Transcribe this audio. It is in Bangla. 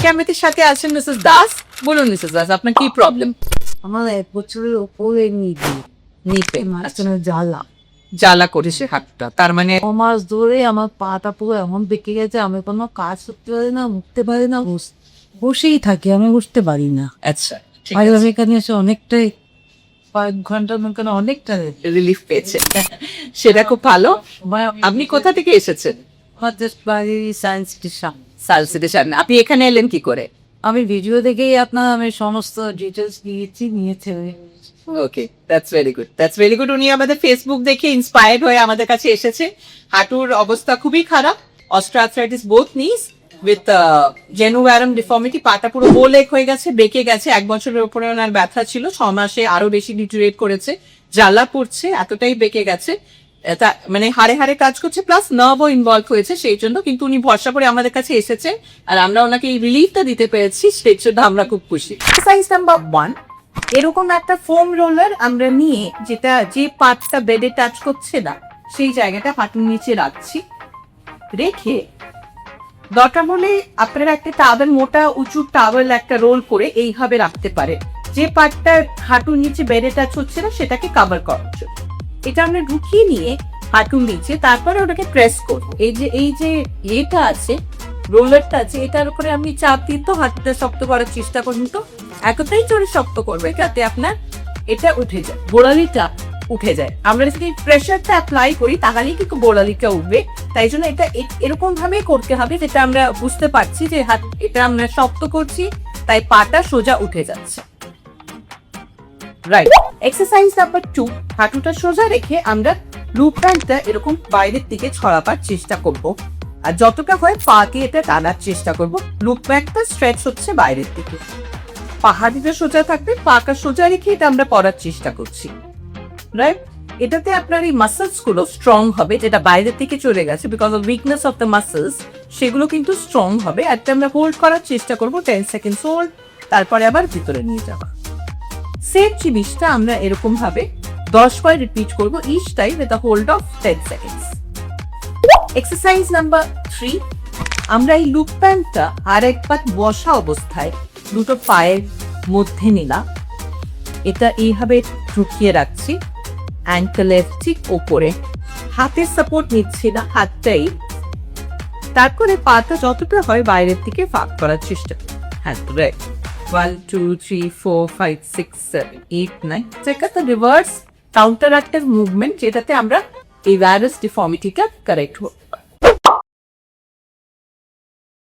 ক্যামেরার সাথে আছেন মিসেস দাস। বলুন মিসেস দাস, আপনার কি প্রবলেম? আমার 1 বছরের উপরে নিপে মাঝখানে জ্বালা জ্বালা করেছে হাতটা, তার মানে 9 মাস ধরে আমার পাটা পুরো এমন বেঁকে গেছে, আমি কোনো কাজ করতে পারি না, উঠতে পারি না, বসেই থাকি, আমি উঠতে পারি না। আচ্ছা ঠিক আর আছে, আমি এখানে এসে অনেকটাই 5 ঘন্টার মধ্যে অনেকটা রিলিফ পেয়েছে, সেটা খুব ভালো। আপনি কোথা থেকে এসেছেন? বাড়ি সায়েন্স স্টেশন। সালসিটেশন। আপনি এখানে এলেন কি করে? আমি ভিডিও দেখেই আমি সমস্ত ডিটেলস নিয়েছে। Okay, that's very good, that's very good. উনি আমাদের ফেসবুক দেখে ইন্সপায়ার্ড হয়ে আমাদের কাছে এসেছে। হাঁটুর অবস্থা খুবই খারাপ, অস্টিওআর্থ্রাইটিস বোথ নিস উইথ জেনুভারাম ডিফর্মিটি, পাটা পুরো বোলেক হয়ে গেছে, বেঁকে গেছে। 1 বছরের উপরে ওনার ব্যথা ছিল, 6 মাসে আরো বেশি ডিটোরিয়েট করেছে, জ্বালা পড়ছে, এতটাই বেঁকে গেছে, মানে হাড়ে হাড়ে কাজ করছে, প্লাস নার্ভও ইনভলভ হয়েছে সেই জন্য। কিন্তু উনি ভরসা করে আমাদের কাছে এসেছেন, আর আমরা ওনাকে এই রিলিফটা দিতে পেরেছি, সেই জন্য আমরা খুব খুশি। এক্সারসাইজ নাম্বার 1, এরকম একটা ফোম রোলার আমরা নিয়ে, যেটা যে পার্টটা বেডে টাচ করছে না সেই জায়গাটা হাঁটুর নিচে রাখছি। রেখে দরকার হলে আপনারা একটা টাওয়েল, মোটা উঁচু টাওয়েল একটা রোল করে এইভাবে রাখতে পারে, যে পার্টটা হাঁটুর নিচে বেডে টাচ হচ্ছে না সেটাকে কভার করার জন্য। এটা আমরা ঢুকিয়ে নিয়ে হাঁটুর নিচে, তারপরে ওটাকে প্রেস করবো। এই যে এটা আছে, রোলারটা আছে, এটার উপরে আপনি চাপ দিন তো হাতটা শক্ত করার চেষ্টা করুন, তো এতটাই জোরে শক্ত করবে যাতে আপনার এটা উঠে যায়, গোড়ালিটা উঠে যায়। আমরা যদি প্রেশারটা অ্যাপ্লাই করি তাহলেই কিন্তু গোড়ালিটা উঠবে। তাই জন্য এটা এরকম ভাবে করতে হবে যেটা আমরা বুঝতে পারছি যে হাত এটা আমরা শক্ত করছি, তাই পাটা সোজা উঠে যাচ্ছে। রাইট। এক্সারসাইজ নাম্বার 2, হাঁটুটা সোজা রেখে আমরা লুপ ব্যান্ডটা এরকম বাইরের দিকে ছড়াবার চেষ্টা করব, আর যতটা হয় পা দিয়ে এটা টানার চেষ্টা করব। লুপ ব্যান্ডটা স্ট্রেচ হচ্ছে বাইরের দিকে, পাহাড়িটা সোজা থাকবে, পাটা সোজা রেখে এটা আমরা করার চেষ্টা করছি। রাইট। এটাতে আপনার এই মাসলস গুলো স্ট্রং হবে, যেটা বাইরের দিকে চলে গেছে because of weakness of the muscles, সেগুলো কিন্তু স্ট্রং হবে। একটা আমরা হোল্ড করার চেষ্টা করব, 10 সেকেন্ড হোল্ড, তারপরে আবার ভিতরে নিয়ে যাওয়া। সেম জিনিসটা আমরা এরকম ভাবে 10 বার রিপিট করবো, each time with a hold of 10 seconds. Exercise number 3, আমরা এই লুপ ব্যান্ডটা আর একবার বসা অবস্থায় দুটো পায়ের মধ্যে নিলাম, এটা এইভাবে ঢুকিয়ে রাখছি অ্যাঙ্কেলের ঠিক ওপরে, হাতের সাপোর্ট নিচ্ছি না, হাতটাই। তারপরে পাটা যতটা হয় বাইরের দিকে ফাঁক করার চেষ্টা করি। হ্যাঁ, right. 1 2 3 4 5 6 7 8 9, check the reverse counter active movement, যেটাতে আমরা এই ভ্যারাস ডিফর্মিটিটা কারেক্ট